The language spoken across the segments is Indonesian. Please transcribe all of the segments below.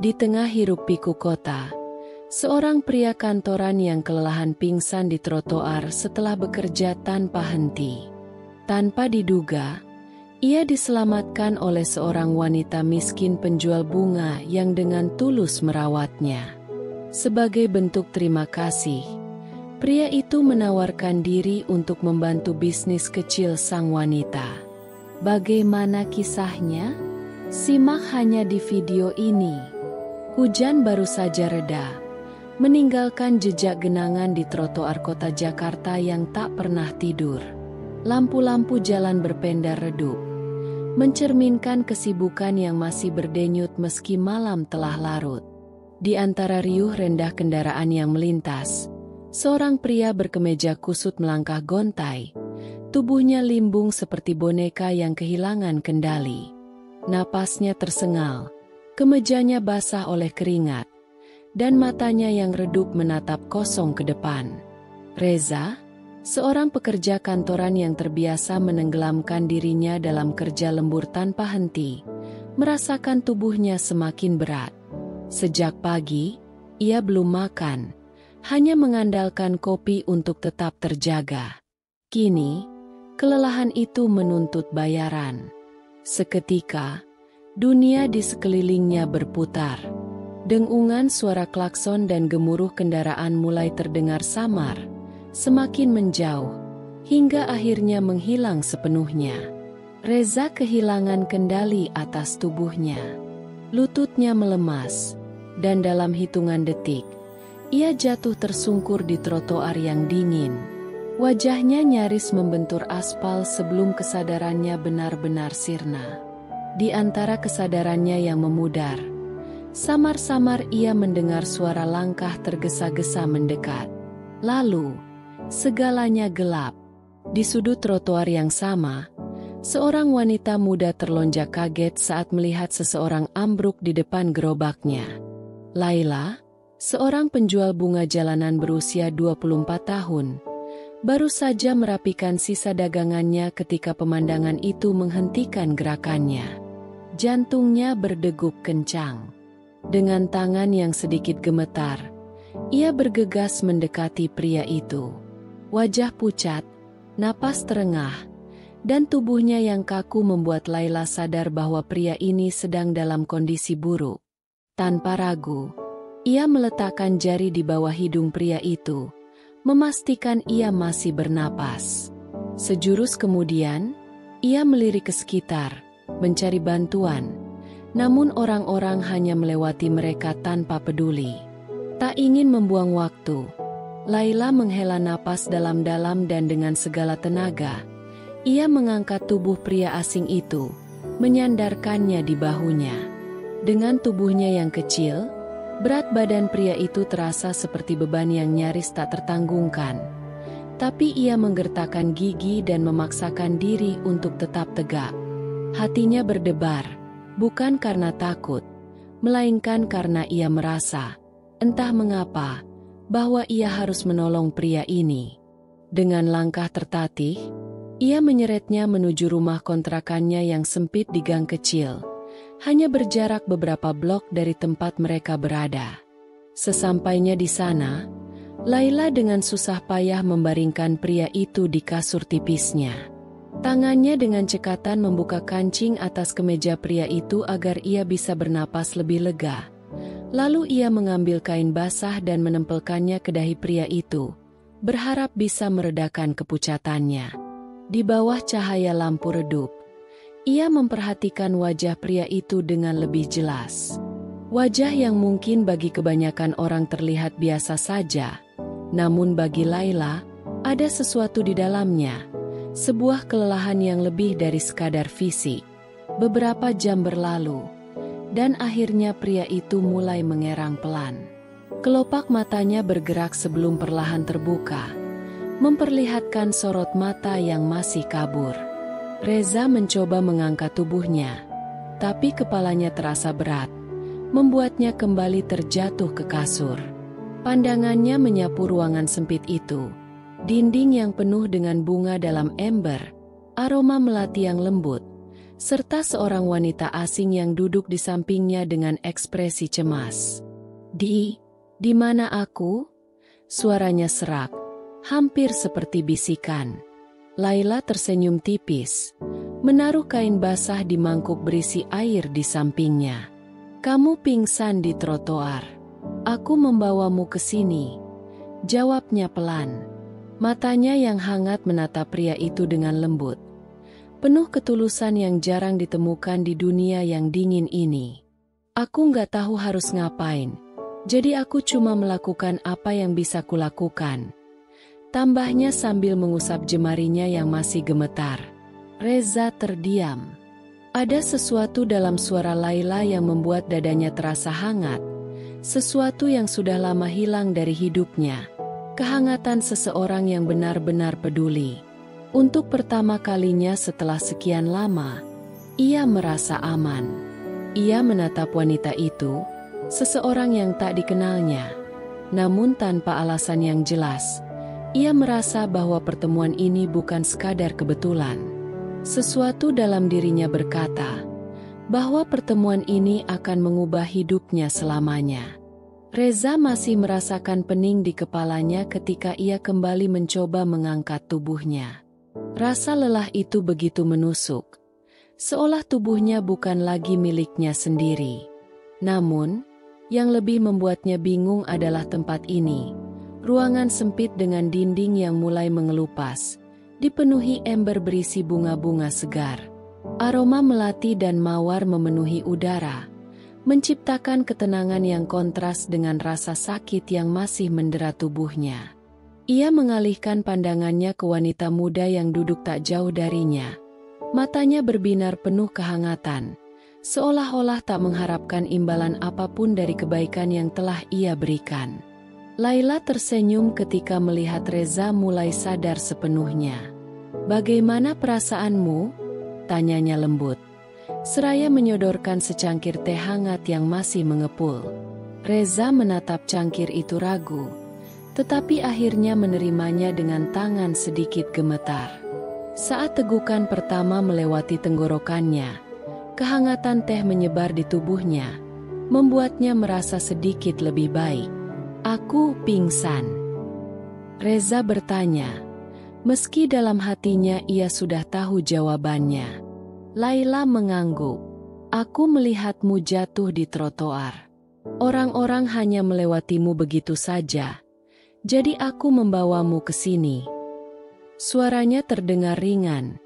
Di tengah hiruk-pikuk kota, seorang pria kantoran yang kelelahan pingsan di trotoar setelah bekerja tanpa henti. Tanpa diduga, ia diselamatkan oleh seorang wanita miskin penjual bunga yang dengan tulus merawatnya. Sebagai bentuk terima kasih, pria itu menawarkan diri untuk membantu bisnis kecil sang wanita. Bagaimana kisahnya? Simak hanya di video ini. Hujan baru saja reda, meninggalkan jejak genangan di trotoar kota Jakarta yang tak pernah tidur. Lampu-lampu jalan berpendar redup, mencerminkan kesibukan yang masih berdenyut meski malam telah larut. Di antara riuh rendah kendaraan yang melintas, seorang pria berkemeja kusut melangkah gontai. Tubuhnya limbung seperti boneka yang kehilangan kendali. Napasnya tersengal, kemejanya basah oleh keringat, dan matanya yang redup menatap kosong ke depan. Reza, seorang pekerja kantoran yang terbiasa menenggelamkan dirinya dalam kerja lembur tanpa henti, merasakan tubuhnya semakin berat. Sejak pagi, ia belum makan, hanya mengandalkan kopi untuk tetap terjaga. Kini, kelelahan itu menuntut bayaran. Seketika, dunia di sekelilingnya berputar. Dengungan suara klakson dan gemuruh kendaraan mulai terdengar samar, semakin menjauh, hingga akhirnya menghilang sepenuhnya. Reza kehilangan kendali atas tubuhnya. Lututnya melemas, dan dalam hitungan detik, ia jatuh tersungkur di trotoar yang dingin. Wajahnya nyaris membentur aspal sebelum kesadarannya benar-benar sirna. Di antara kesadarannya yang memudar, samar-samar ia mendengar suara langkah tergesa-gesa mendekat. Lalu, segalanya gelap. Di sudut trotoar yang sama, seorang wanita muda terlonjak kaget saat melihat seseorang ambruk di depan gerobaknya. Laila, seorang penjual bunga jalanan berusia 24 tahun, baru saja merapikan sisa dagangannya ketika pemandangan itu menghentikan gerakannya. Jantungnya berdegup kencang. Dengan tangan yang sedikit gemetar, ia bergegas mendekati pria itu. Wajah pucat, napas terengah, dan tubuhnya yang kaku membuat Laila sadar bahwa pria ini sedang dalam kondisi buruk. Tanpa ragu, ia meletakkan jari di bawah hidung pria itu, memastikan ia masih bernapas. Sejurus kemudian, ia melirik ke sekitar, mencari bantuan. Namun orang-orang hanya melewati mereka tanpa peduli. Tak ingin membuang waktu, Laila menghela napas dalam-dalam dan dengan segala tenaga, ia mengangkat tubuh pria asing itu, menyandarkannya di bahunya. Dengan tubuhnya yang kecil, berat badan pria itu terasa seperti beban yang nyaris tak tertanggungkan. Tapi ia menggertakkan gigi dan memaksakan diri untuk tetap tegak. Hatinya berdebar. Bukan karena takut, melainkan karena ia merasa, entah mengapa, bahwa ia harus menolong pria ini. Dengan langkah tertatih, ia menyeretnya menuju rumah kontrakannya yang sempit di gang kecil, hanya berjarak beberapa blok dari tempat mereka berada. Sesampainya di sana, Laila dengan susah payah membaringkan pria itu di kasur tipisnya. Tangannya dengan cekatan membuka kancing atas kemeja pria itu agar ia bisa bernapas lebih lega. Lalu ia mengambil kain basah dan menempelkannya ke dahi pria itu, berharap bisa meredakan kepucatannya. Di bawah cahaya lampu redup, ia memperhatikan wajah pria itu dengan lebih jelas. Wajah yang mungkin bagi kebanyakan orang terlihat biasa saja, namun bagi Laila, ada sesuatu di dalamnya. Sebuah kelelahan yang lebih dari sekadar fisik. Beberapa jam berlalu, dan akhirnya pria itu mulai mengerang pelan. Kelopak matanya bergerak sebelum perlahan terbuka, memperlihatkan sorot mata yang masih kabur. Reza mencoba mengangkat tubuhnya, tapi kepalanya terasa berat, membuatnya kembali terjatuh ke kasur. Pandangannya menyapu ruangan sempit itu. Dinding yang penuh dengan bunga dalam ember, aroma melati yang lembut, serta seorang wanita asing yang duduk di sampingnya dengan ekspresi cemas. Di mana aku?" Suaranya serak, hampir seperti bisikan. Laila tersenyum tipis, menaruh kain basah di mangkuk berisi air di sampingnya. "Kamu pingsan di trotoar. Aku membawamu ke sini," jawabnya pelan. Matanya yang hangat menatap pria itu dengan lembut, penuh ketulusan yang jarang ditemukan di dunia yang dingin ini. "Aku nggak tahu harus ngapain, jadi aku cuma melakukan apa yang bisa kulakukan," tambahnya sambil mengusap jemarinya yang masih gemetar. Reza terdiam. Ada sesuatu dalam suara Laila yang membuat dadanya terasa hangat, sesuatu yang sudah lama hilang dari hidupnya. Kehangatan seseorang yang benar-benar peduli. Untuk pertama kalinya setelah sekian lama, ia merasa aman. Ia menatap wanita itu, seseorang yang tak dikenalnya. Namun tanpa alasan yang jelas, ia merasa bahwa pertemuan ini bukan sekadar kebetulan. Sesuatu dalam dirinya berkata bahwa pertemuan ini akan mengubah hidupnya selamanya. Reza masih merasakan pening di kepalanya ketika ia kembali mencoba mengangkat tubuhnya. Rasa lelah itu begitu menusuk, seolah tubuhnya bukan lagi miliknya sendiri. Namun, yang lebih membuatnya bingung adalah tempat ini. Ruangan sempit dengan dinding yang mulai mengelupas, dipenuhi ember berisi bunga-bunga segar. Aroma melati dan mawar memenuhi udara, menciptakan ketenangan yang kontras dengan rasa sakit yang masih mendera tubuhnya. Ia mengalihkan pandangannya ke wanita muda yang duduk tak jauh darinya. Matanya berbinar penuh kehangatan, seolah-olah tak mengharapkan imbalan apapun dari kebaikan yang telah ia berikan. Laila tersenyum ketika melihat Reza mulai sadar sepenuhnya. "Bagaimana perasaanmu?" tanyanya lembut, seraya menyodorkan secangkir teh hangat yang masih mengepul. Reza menatap cangkir itu ragu, tetapi akhirnya menerimanya dengan tangan sedikit gemetar. Saat tegukan pertama melewati tenggorokannya, kehangatan teh menyebar di tubuhnya, membuatnya merasa sedikit lebih baik. "Aku pingsan?" Reza bertanya, meski dalam hatinya ia sudah tahu jawabannya. Laila mengangguk. "Aku melihatmu jatuh di trotoar. Orang-orang hanya melewatimu begitu saja, jadi aku membawamu ke sini." Suaranya terdengar ringan,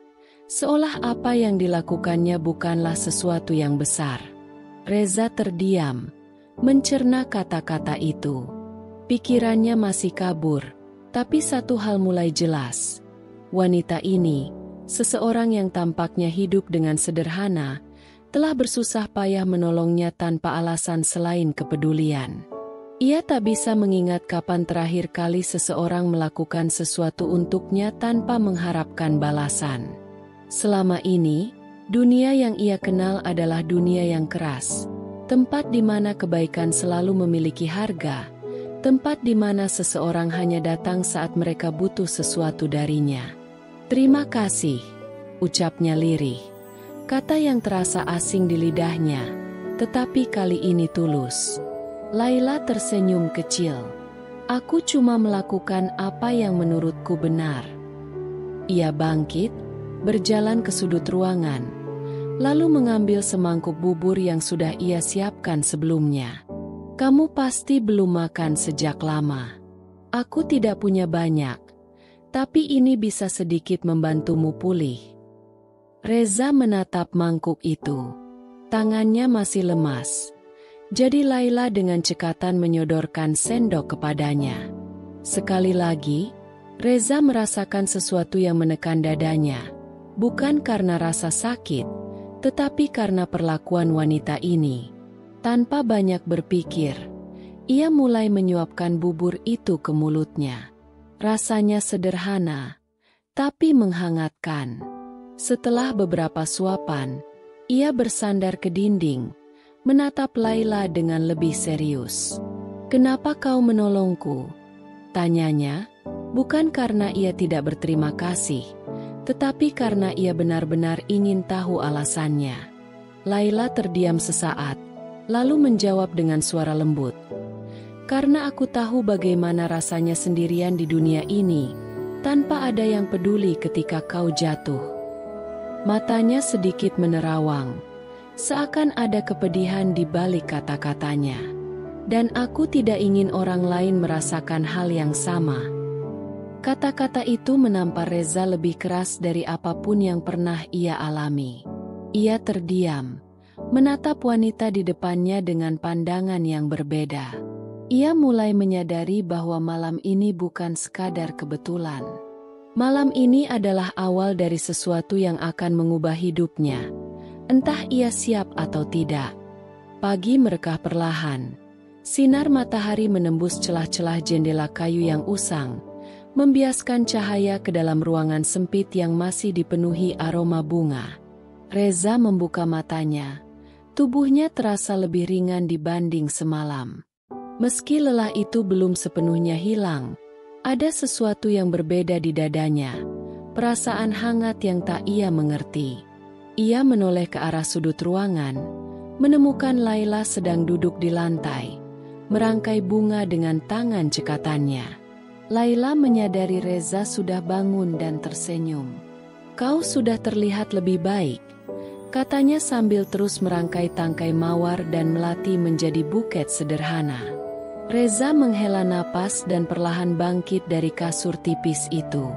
seolah apa yang dilakukannya bukanlah sesuatu yang besar. Reza terdiam, mencerna kata-kata itu. Pikirannya masih kabur, tapi satu hal mulai jelas. Wanita ini, seseorang yang tampaknya hidup dengan sederhana, telah bersusah payah menolongnya tanpa alasan selain kepedulian. Ia tak bisa mengingat kapan terakhir kali seseorang melakukan sesuatu untuknya tanpa mengharapkan balasan. Selama ini, dunia yang ia kenal adalah dunia yang keras, tempat di mana kebaikan selalu memiliki harga, tempat di mana seseorang hanya datang saat mereka butuh sesuatu darinya. "Terima kasih," ucapnya lirih. Kata yang terasa asing di lidahnya, tetapi kali ini tulus. Laila tersenyum kecil. "Aku cuma melakukan apa yang menurutku benar." Ia bangkit, berjalan ke sudut ruangan, lalu mengambil semangkuk bubur yang sudah ia siapkan sebelumnya. "Kamu pasti belum makan sejak lama. Aku tidak punya banyak, tapi ini bisa sedikit membantumu pulih." Reza menatap mangkuk itu. Tangannya masih lemas. Jadi Laila dengan cekatan menyodorkan sendok kepadanya. Sekali lagi, Reza merasakan sesuatu yang menekan dadanya. Bukan karena rasa sakit, tetapi karena perlakuan wanita ini. Tanpa banyak berpikir, ia mulai menyuapkan bubur itu ke mulutnya. Rasanya sederhana, tapi menghangatkan. Setelah beberapa suapan, ia bersandar ke dinding, menatap Laila dengan lebih serius. "Kenapa kau menolongku?" tanyanya, bukan karena ia tidak berterima kasih, Tetapi karena ia benar-benar ingin tahu alasannya, Laila terdiam sesaat, lalu menjawab dengan suara lembut. "Karena aku tahu bagaimana rasanya sendirian di dunia ini, tanpa ada yang peduli ketika kau jatuh." Matanya sedikit menerawang, seakan ada kepedihan di balik kata-katanya. "Dan aku tidak ingin orang lain merasakan hal yang sama." Kata-kata itu menampar Reza lebih keras dari apapun yang pernah ia alami. Ia terdiam, menatap wanita di depannya dengan pandangan yang berbeda. Ia mulai menyadari bahwa malam ini bukan sekadar kebetulan. Malam ini adalah awal dari sesuatu yang akan mengubah hidupnya, entah ia siap atau tidak. Pagi merekah perlahan. Sinar matahari menembus celah-celah jendela kayu yang usang, membiaskan cahaya ke dalam ruangan sempit yang masih dipenuhi aroma bunga. Reza membuka matanya. Tubuhnya terasa lebih ringan dibanding semalam. Meski lelah itu belum sepenuhnya hilang, ada sesuatu yang berbeda di dadanya, perasaan hangat yang tak ia mengerti. Ia menoleh ke arah sudut ruangan, menemukan Laila sedang duduk di lantai, merangkai bunga dengan tangan cekatannya. Laila menyadari Reza sudah bangun dan tersenyum. "Kau sudah terlihat lebih baik," katanya sambil terus merangkai tangkai mawar dan melati menjadi buket sederhana. Reza menghela napas dan perlahan bangkit dari kasur tipis itu.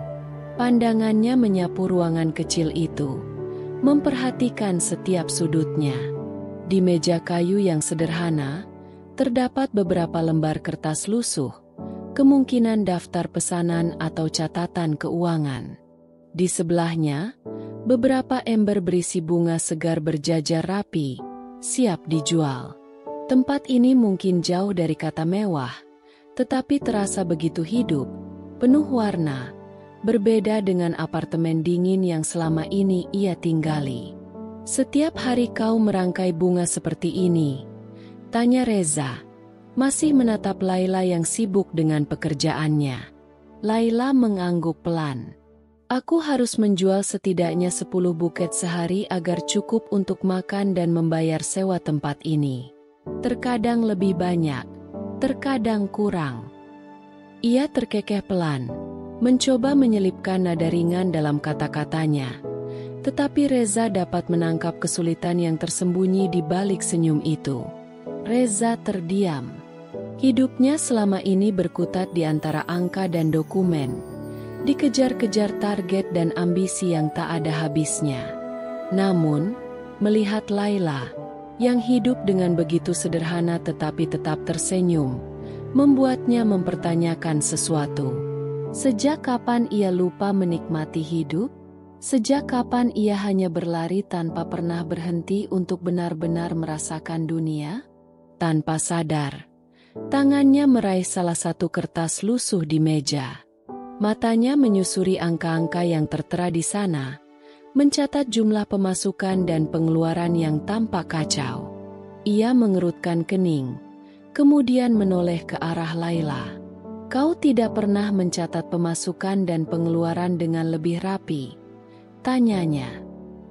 Pandangannya menyapu ruangan kecil itu, memperhatikan setiap sudutnya. Di meja kayu yang sederhana, terdapat beberapa lembar kertas lusuh, kemungkinan daftar pesanan atau catatan keuangan. Di sebelahnya, beberapa ember berisi bunga segar berjajar rapi, siap dijual. Tempat ini mungkin jauh dari kata mewah, tetapi terasa begitu hidup, penuh warna, berbeda dengan apartemen dingin yang selama ini ia tinggali. "Setiap hari kau merangkai bunga seperti ini?" tanya Reza, masih menatap Laila yang sibuk dengan pekerjaannya. Laila mengangguk pelan. "Aku harus menjual setidaknya 10 buket sehari agar cukup untuk makan dan membayar sewa tempat ini. Terkadang lebih banyak, terkadang kurang." Ia terkekeh pelan, mencoba menyelipkan nada ringan dalam kata-katanya. Tetapi Reza dapat menangkap kesulitan yang tersembunyi di balik senyum itu. Reza terdiam. Hidupnya selama ini berkutat di antara angka dan dokumen, dikejar-kejar target dan ambisi yang tak ada habisnya. Namun, melihat Laila, yang hidup dengan begitu sederhana tetapi tetap tersenyum, membuatnya mempertanyakan sesuatu. Sejak kapan ia lupa menikmati hidup? Sejak kapan ia hanya berlari tanpa pernah berhenti untuk benar-benar merasakan dunia? Tanpa sadar, tangannya meraih salah satu kertas lusuh di meja. Matanya menyusuri angka-angka yang tertera di sana, mencatat jumlah pemasukan dan pengeluaran yang tampak kacau. Ia mengerutkan kening, kemudian menoleh ke arah Laila. "Kau tidak pernah mencatat pemasukan dan pengeluaran dengan lebih rapi?" tanyanya.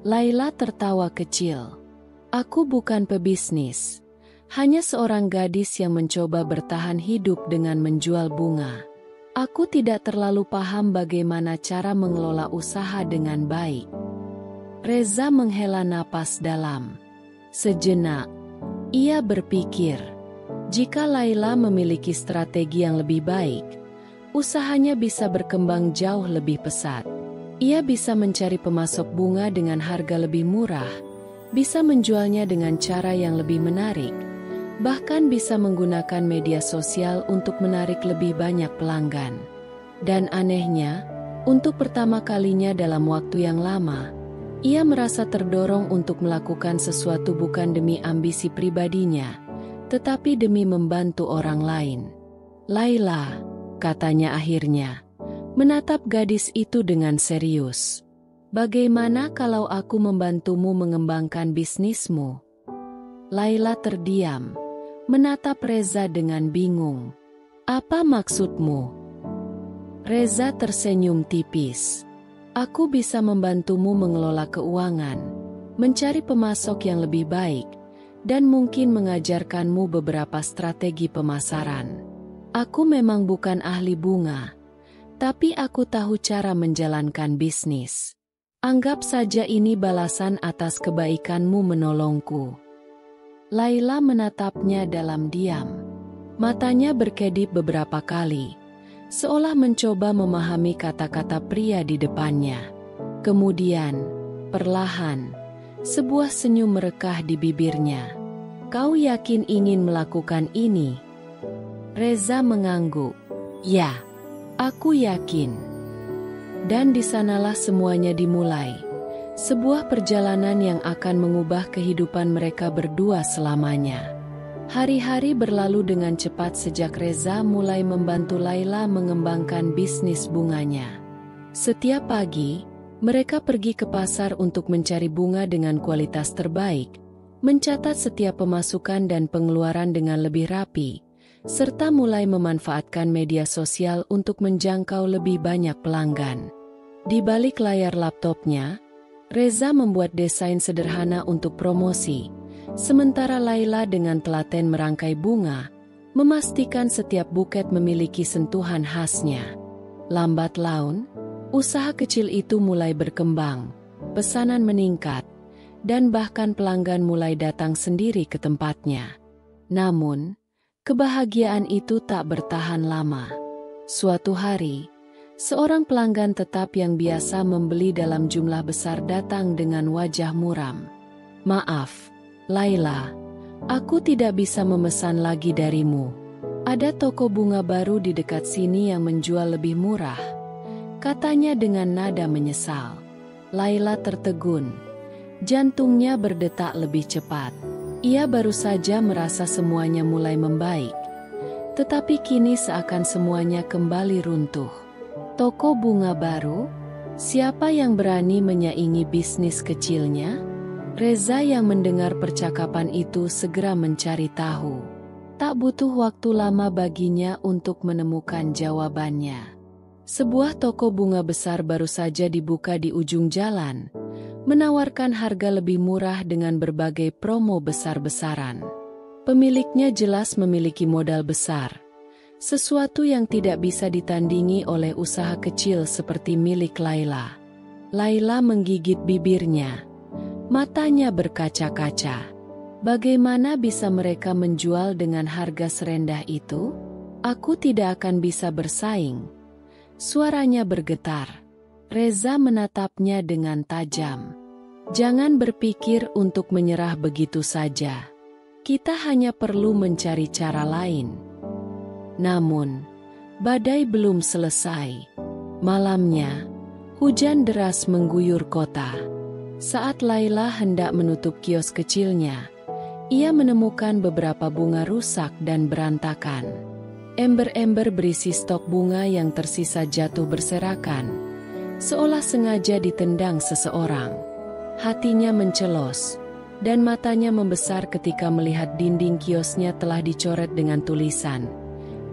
Laila tertawa kecil. "Aku bukan pebisnis, hanya seorang gadis yang mencoba bertahan hidup dengan menjual bunga. Aku tidak terlalu paham bagaimana cara mengelola usaha dengan baik." Reza menghela napas dalam. Sejenak, ia berpikir, jika Laila memiliki strategi yang lebih baik, usahanya bisa berkembang jauh lebih pesat. Ia bisa mencari pemasok bunga dengan harga lebih murah, bisa menjualnya dengan cara yang lebih menarik, bahkan bisa menggunakan media sosial untuk menarik lebih banyak pelanggan. Dan anehnya, untuk pertama kalinya dalam waktu yang lama, ia merasa terdorong untuk melakukan sesuatu bukan demi ambisi pribadinya, tetapi demi membantu orang lain. "Laila," katanya akhirnya, menatap gadis itu dengan serius. "Bagaimana kalau aku membantumu mengembangkan bisnismu?" Laila terdiam, menatap Reza dengan bingung. "Apa maksudmu?" Reza tersenyum tipis. Aku bisa membantumu mengelola keuangan, mencari pemasok yang lebih baik, dan mungkin mengajarkanmu beberapa strategi pemasaran. Aku memang bukan ahli bunga, tapi aku tahu cara menjalankan bisnis. Anggap saja ini balasan atas kebaikanmu menolongku. Laila menatapnya dalam diam. Matanya berkedip beberapa kali, seolah mencoba memahami kata-kata pria di depannya. Kemudian, perlahan, sebuah senyum merekah di bibirnya. Kau yakin ingin melakukan ini? Reza mengangguk. Ya, aku yakin. Dan di sanalah semuanya dimulai. Sebuah perjalanan yang akan mengubah kehidupan mereka berdua selamanya. Hari-hari berlalu dengan cepat sejak Reza mulai membantu Laila mengembangkan bisnis bunganya. Setiap pagi, mereka pergi ke pasar untuk mencari bunga dengan kualitas terbaik, mencatat setiap pemasukan dan pengeluaran dengan lebih rapi, serta mulai memanfaatkan media sosial untuk menjangkau lebih banyak pelanggan. Di balik layar laptopnya, Reza membuat desain sederhana untuk promosi, sementara Laila dengan telaten merangkai bunga, memastikan setiap buket memiliki sentuhan khasnya. Lambat laun, usaha kecil itu mulai berkembang, pesanan meningkat, dan bahkan pelanggan mulai datang sendiri ke tempatnya. Namun, kebahagiaan itu tak bertahan lama. Suatu hari, seorang pelanggan tetap yang biasa membeli dalam jumlah besar datang dengan wajah muram. Maaf, Laila, aku tidak bisa memesan lagi darimu. Ada toko bunga baru di dekat sini yang menjual lebih murah, katanya dengan nada menyesal. Laila tertegun, jantungnya berdetak lebih cepat. Ia baru saja merasa semuanya mulai membaik, tetapi kini seakan semuanya kembali runtuh. Toko bunga baru? Siapa yang berani menyaingi bisnis kecilnya? Reza yang mendengar percakapan itu segera mencari tahu. Tak butuh waktu lama baginya untuk menemukan jawabannya. Sebuah toko bunga besar baru saja dibuka di ujung jalan, menawarkan harga lebih murah dengan berbagai promo besar-besaran. Pemiliknya jelas memiliki modal besar, sesuatu yang tidak bisa ditandingi oleh usaha kecil seperti milik Laila. Laila menggigit bibirnya, matanya berkaca-kaca. Bagaimana bisa mereka menjual dengan harga serendah itu? Aku tidak akan bisa bersaing. Suaranya bergetar. Reza menatapnya dengan tajam. Jangan berpikir untuk menyerah begitu saja. Kita hanya perlu mencari cara lain. Namun, badai belum selesai. Malamnya, hujan deras mengguyur kota. Saat Laila hendak menutup kios kecilnya, ia menemukan beberapa bunga rusak dan berantakan. Ember-ember berisi stok bunga yang tersisa jatuh berserakan, seolah sengaja ditendang seseorang. Hatinya mencelos, dan matanya membesar ketika melihat dinding kiosnya telah dicoret dengan tulisan,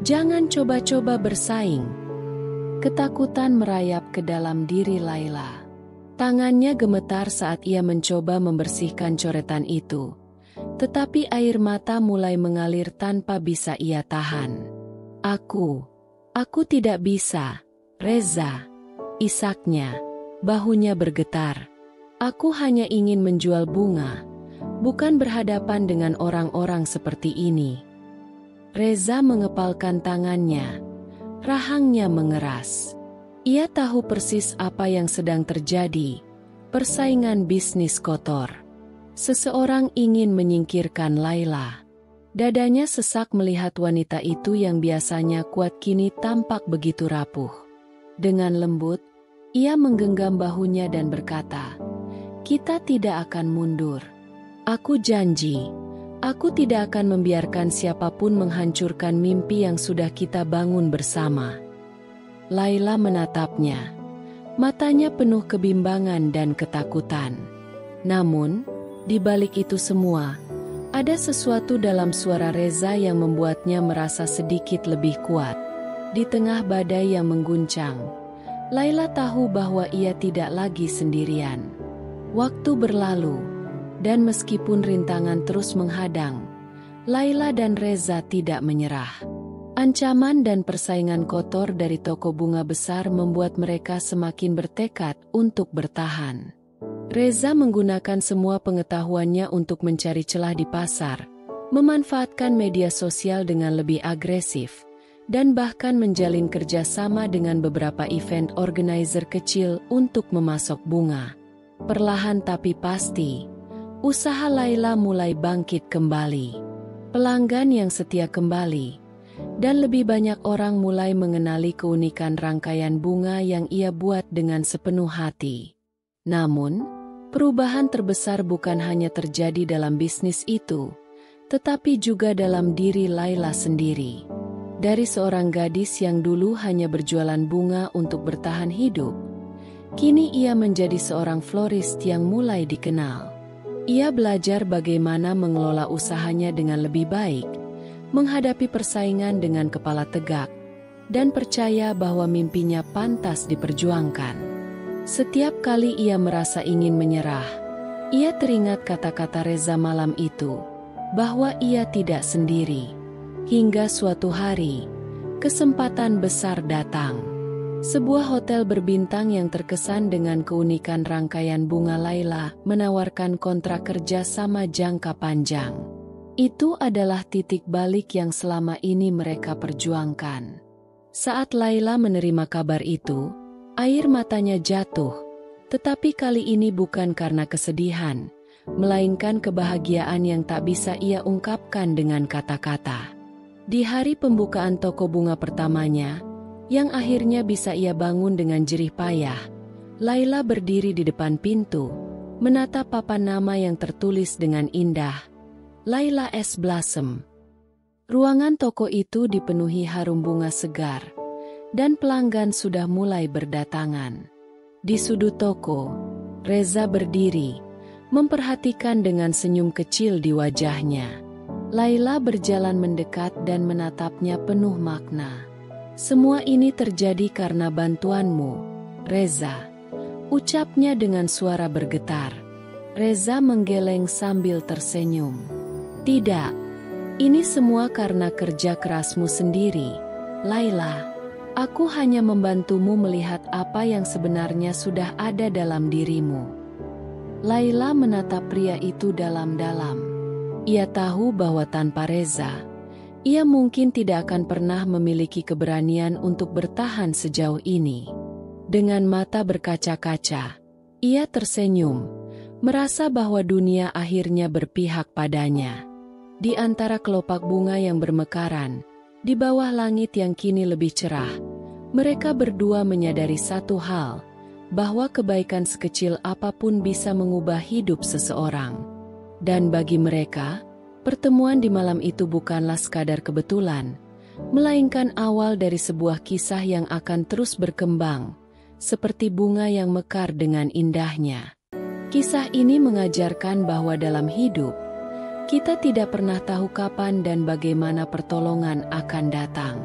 "Jangan coba-coba bersaing." Ketakutan merayap ke dalam diri Laila. Tangannya gemetar saat ia mencoba membersihkan coretan itu, tetapi air mata mulai mengalir tanpa bisa ia tahan. Aku tidak bisa, Reza. Isaknya, bahunya bergetar. Aku hanya ingin menjual bunga, bukan berhadapan dengan orang-orang seperti ini. Reza mengepalkan tangannya, rahangnya mengeras. Ia tahu persis apa yang sedang terjadi, persaingan bisnis kotor. Seseorang ingin menyingkirkan Laila. Dadanya sesak melihat wanita itu yang biasanya kuat kini tampak begitu rapuh. Dengan lembut, ia menggenggam bahunya dan berkata, "Kita tidak akan mundur. Aku janji, aku tidak akan membiarkan siapapun menghancurkan mimpi yang sudah kita bangun bersama." Laila menatapnya, matanya penuh kebimbangan dan ketakutan. Namun, di balik itu semua, ada sesuatu dalam suara Reza yang membuatnya merasa sedikit lebih kuat. Di tengah badai yang mengguncang, Laila tahu bahwa ia tidak lagi sendirian. Waktu berlalu, dan meskipun rintangan terus menghadang, Laila dan Reza tidak menyerah. Ancaman dan persaingan kotor dari toko bunga besar membuat mereka semakin bertekad untuk bertahan. Reza menggunakan semua pengetahuannya untuk mencari celah di pasar, memanfaatkan media sosial dengan lebih agresif, dan bahkan menjalin kerjasama dengan beberapa event organizer kecil untuk memasok bunga. Perlahan tapi pasti, usaha Laila mulai bangkit kembali. Pelanggan yang setia kembali, dan lebih banyak orang mulai mengenali keunikan rangkaian bunga yang ia buat dengan sepenuh hati. Namun, perubahan terbesar bukan hanya terjadi dalam bisnis itu, tetapi juga dalam diri Laila sendiri. Dari seorang gadis yang dulu hanya berjualan bunga untuk bertahan hidup, kini ia menjadi seorang florist yang mulai dikenal. Ia belajar bagaimana mengelola usahanya dengan lebih baik, menghadapi persaingan dengan kepala tegak, dan percaya bahwa mimpinya pantas diperjuangkan. Setiap kali ia merasa ingin menyerah, ia teringat kata-kata Reza malam itu, bahwa ia tidak sendiri. Hingga suatu hari, kesempatan besar datang. Sebuah hotel berbintang yang terkesan dengan keunikan rangkaian bunga Laila menawarkan kontrak kerja sama jangka panjang. Itu adalah titik balik yang selama ini mereka perjuangkan. Saat Laila menerima kabar itu, air matanya jatuh, tetapi kali ini bukan karena kesedihan, melainkan kebahagiaan yang tak bisa ia ungkapkan dengan kata-kata. Di hari pembukaan toko bunga pertamanya, yang akhirnya bisa ia bangun dengan jerih payah, Laila berdiri di depan pintu, menatap papan nama yang tertulis dengan indah, Laila S. Blossom. Ruangan toko itu dipenuhi harum bunga segar, dan pelanggan sudah mulai berdatangan. Di sudut toko, Reza berdiri, memperhatikan dengan senyum kecil di wajahnya. Laila berjalan mendekat dan menatapnya penuh makna. Semua ini terjadi karena bantuanmu, Reza, ucapnya dengan suara bergetar. Reza menggeleng sambil tersenyum. Tidak, ini semua karena kerja kerasmu sendiri, Laila. Aku hanya membantumu melihat apa yang sebenarnya sudah ada dalam dirimu. Laila menatap pria itu dalam-dalam. Ia tahu bahwa tanpa Reza, ia mungkin tidak akan pernah memiliki keberanian untuk bertahan sejauh ini. Dengan mata berkaca-kaca, ia tersenyum, merasa bahwa dunia akhirnya berpihak padanya. Di antara kelopak bunga yang bermekaran, di bawah langit yang kini lebih cerah, mereka berdua menyadari satu hal, bahwa kebaikan sekecil apapun bisa mengubah hidup seseorang. Dan bagi mereka, pertemuan di malam itu bukanlah sekadar kebetulan, melainkan awal dari sebuah kisah yang akan terus berkembang, seperti bunga yang mekar dengan indahnya. Kisah ini mengajarkan bahwa dalam hidup, kita tidak pernah tahu kapan dan bagaimana pertolongan akan datang.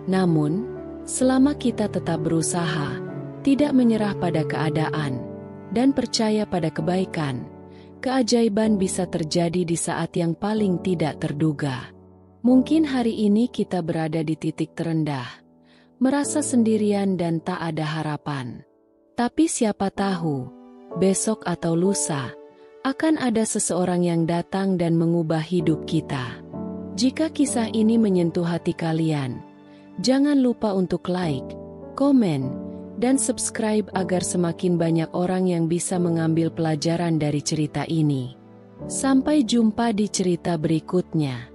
Namun, selama kita tetap berusaha, tidak menyerah pada keadaan, dan percaya pada kebaikan, keajaiban bisa terjadi di saat yang paling tidak terduga. Mungkin hari ini kita berada di titik terendah, merasa sendirian dan tak ada harapan. Tapi siapa tahu, besok atau lusa, akan ada seseorang yang datang dan mengubah hidup kita. Jika kisah ini menyentuh hati kalian, jangan lupa untuk like, komen, dan subscribe agar semakin banyak orang yang bisa mengambil pelajaran dari cerita ini. Sampai jumpa di cerita berikutnya.